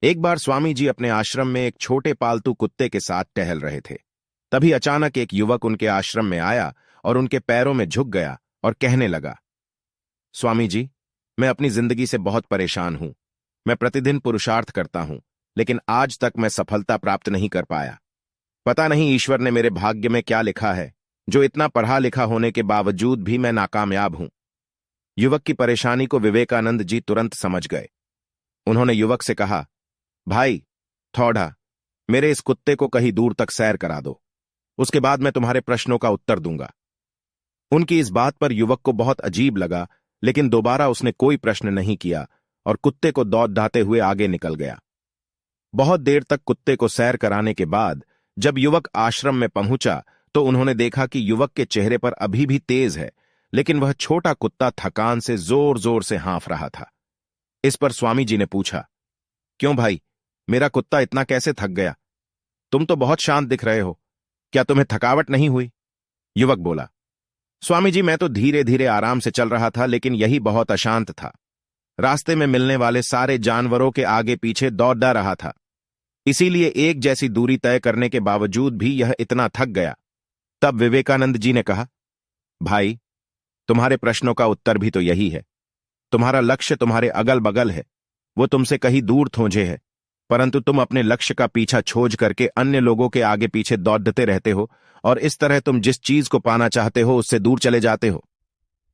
एक बार स्वामी जी अपने आश्रम में एक छोटे पालतू कुत्ते के साथ टहल रहे थे। तभी अचानक एक युवक उनके आश्रम में आया और उनके पैरों में झुक गया और कहने लगा, स्वामी जी, मैं अपनी जिंदगी से बहुत परेशान हूं। मैं प्रतिदिन पुरुषार्थ करता हूं, लेकिन आज तक मैं सफलता प्राप्त नहीं कर पाया। पता नहीं ईश्वर ने मेरे भाग्य में क्या लिखा है, जो इतना पढ़ा लिखा होने के बावजूद भी मैं नाकामयाब हूं। युवक की परेशानी को विवेकानंद जी तुरंत समझ गए। उन्होंने युवक से कहा, भाई, थोड़ा मेरे इस कुत्ते को कहीं दूर तक सैर करा दो। उसके बाद मैं तुम्हारे प्रश्नों का उत्तर दूंगा। उनकी इस बात पर युवक को बहुत अजीब लगा, लेकिन दोबारा उसने कोई प्रश्न नहीं किया और कुत्ते को दौड़ाते हुए आगे निकल गया। बहुत देर तक कुत्ते को सैर कराने के बाद जब युवक आश्रम में पहुंचा तो उन्होंने देखा कि युवक के चेहरे पर अभी भी तेज है, लेकिन वह छोटा कुत्ता थकान से जोर जोर से हाँफ रहा था। इस पर स्वामी जी ने पूछा, क्यों भाई, मेरा कुत्ता इतना कैसे थक गया? तुम तो बहुत शांत दिख रहे हो, क्या तुम्हें थकावट नहीं हुई? युवक बोला, स्वामी जी, मैं तो धीरे धीरे आराम से चल रहा था, लेकिन यही बहुत अशांत था। रास्ते में मिलने वाले सारे जानवरों के आगे पीछे दौड़ा रहा था, इसीलिए एक जैसी दूरी तय करने के बावजूद भी यह इतना थक गया। तब विवेकानंद जी ने कहा, भाई, तुम्हारे प्रश्नों का उत्तर भी तो यही है। तुम्हारा लक्ष्य तुम्हारे अगल बगल है, वो तुमसे कहीं दूर थोंझे है, परंतु तुम अपने लक्ष्य का पीछा छोड़ करके अन्य लोगों के आगे पीछे दौड़ते रहते हो और इस तरह तुम जिस चीज को पाना चाहते हो उससे दूर चले जाते हो।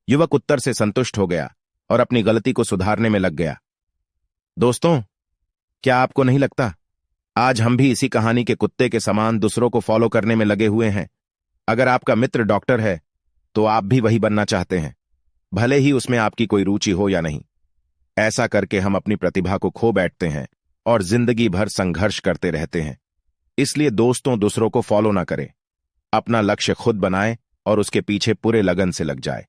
युवक उत्तर से संतुष्ट हो गया और अपनी गलती को सुधारने में लग गया। दोस्तों, क्या आपको नहीं लगता आज हम भी इसी कहानी के कुत्ते के समान दूसरों को फॉलो करने में लगे हुए हैं? अगर आपका मित्र डॉक्टर है तो आप भी वही बनना चाहते हैं, भले ही उसमें आपकी कोई रुचि हो या नहीं। ऐसा करके हम अपनी प्रतिभा को खो बैठते हैं और जिंदगी भर संघर्ष करते रहते हैं। इसलिए दोस्तों, दूसरों को फॉलो ना करें, अपना लक्ष्य खुद बनाएं और उसके पीछे पूरे लगन से लग जाए।